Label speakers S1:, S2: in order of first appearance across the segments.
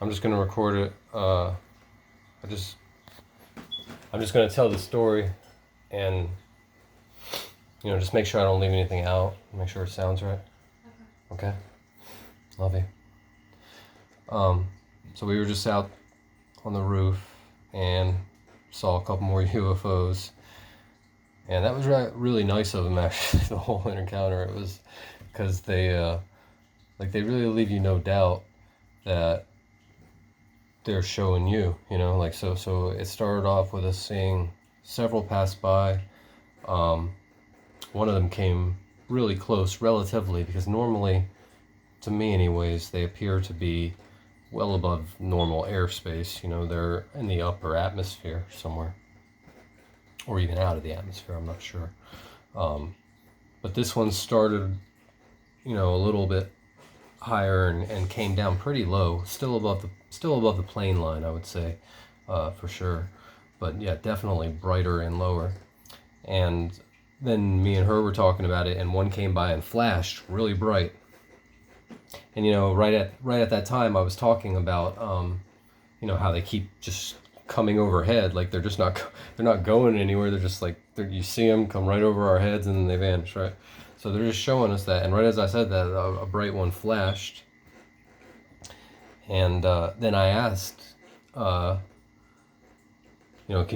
S1: I'm just going to record it. I'm just going to tell the story and, just make sure I don't leave anything out. Make sure it sounds right. Okay? Love you. So we were just out on the roof and saw a couple more UFOs. And that was really nice of them, actually, the whole encounter. It was because they really leave you no doubt that they're showing you, so it started off with us seeing several pass by. One of them came really close, relatively, because normally, to me anyways, they appear to be well above normal airspace. They're in the upper atmosphere somewhere, or even out of the atmosphere, I'm not sure. But this one started, a little bit higher and came down pretty low, still above the plane line, I would say, for sure. But yeah, definitely brighter and lower. And then me and her were talking about it, and one came by and flashed really bright. And right at that time, I was talking about how they keep just coming overhead, like they're not going anywhere. They're just like you see them come right over our heads and then they vanish, right? So they're just showing us that. And right as I said that, a bright one flashed. And then I asked, can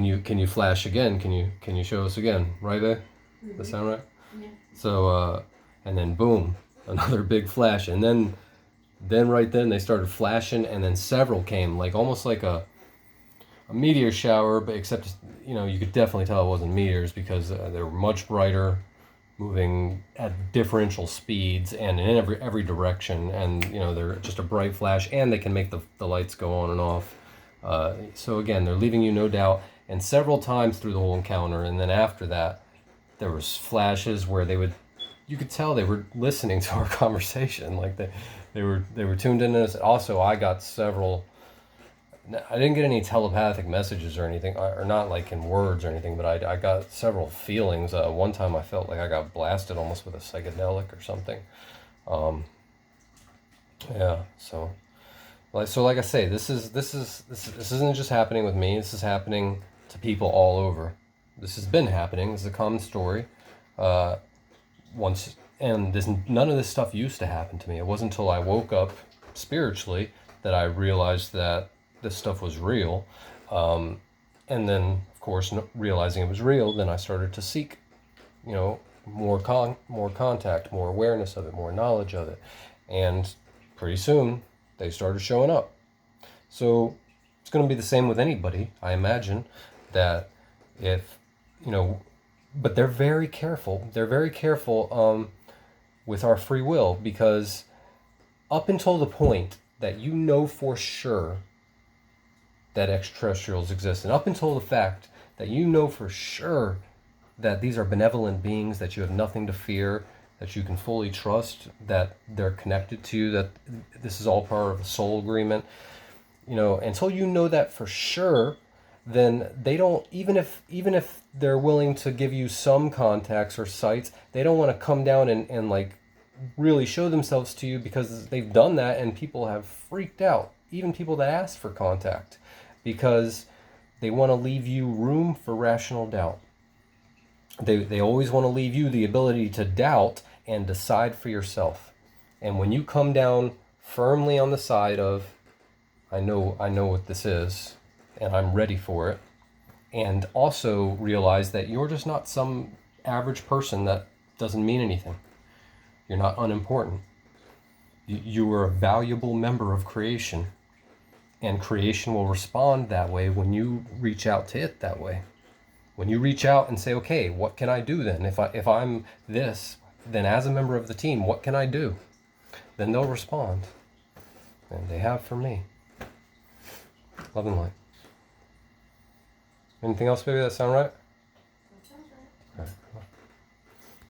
S1: you flash again? Can you show us again? Right there? Mm-hmm. Does that sound right? Yeah. So and then boom, another big flash. And then right then they started flashing, and then several came, like almost like a meteor shower, but except you could definitely tell it wasn't meteors because they were much brighter, moving at differential speeds and in every direction, and they're just a bright flash, and they can make the lights go on and off. So again, they're leaving you no doubt, and several times through the whole encounter. And then after that, there was flashes where you could tell they were listening to our conversation, like they were tuned into us. Also, I got several. I didn't get any telepathic messages or anything, or not like in words or anything, but I got several feelings. One time I felt like I got blasted almost with a psychedelic or something. Yeah. So like I say, this isn't just happening with me. This is happening to people all over. This has been happening. This is a common story. Once, and none of this stuff used to happen to me. It wasn't until I woke up spiritually that I realized that this stuff was real. And then, of course, realizing it was real, then I started to seek, more contact, more awareness of it, more knowledge of it. And pretty soon, they started showing up. So it's going to be the same with anybody, I imagine, that if, but they're very careful. They're very careful with our free will, because up until the point that for sure that extraterrestrials exist, and up until the fact that for sure that these are benevolent beings, that you have nothing to fear, that you can fully trust, that they're connected to you, that this is all part of a soul agreement, until that for sure, then they don't, even if they're willing to give you some contacts or sights, they don't want to come down and like really show themselves to you, because they've done that and people have freaked out, even people that ask for contact, because they want to leave you room for rational doubt. They always want to leave you the ability to doubt and decide for yourself. And when you come down firmly on the side of, I know what this is, and I'm ready for it, and also realize that you're just not some average person that doesn't mean anything. You're not unimportant. You are a valuable member of creation, and creation will respond that way when you reach out to it that way. When you reach out and say, okay, what can I do then? If I'm this, then as a member of the team, what can I do? Then they'll respond. And they have for me. Love and light. Anything else, baby? That sound right?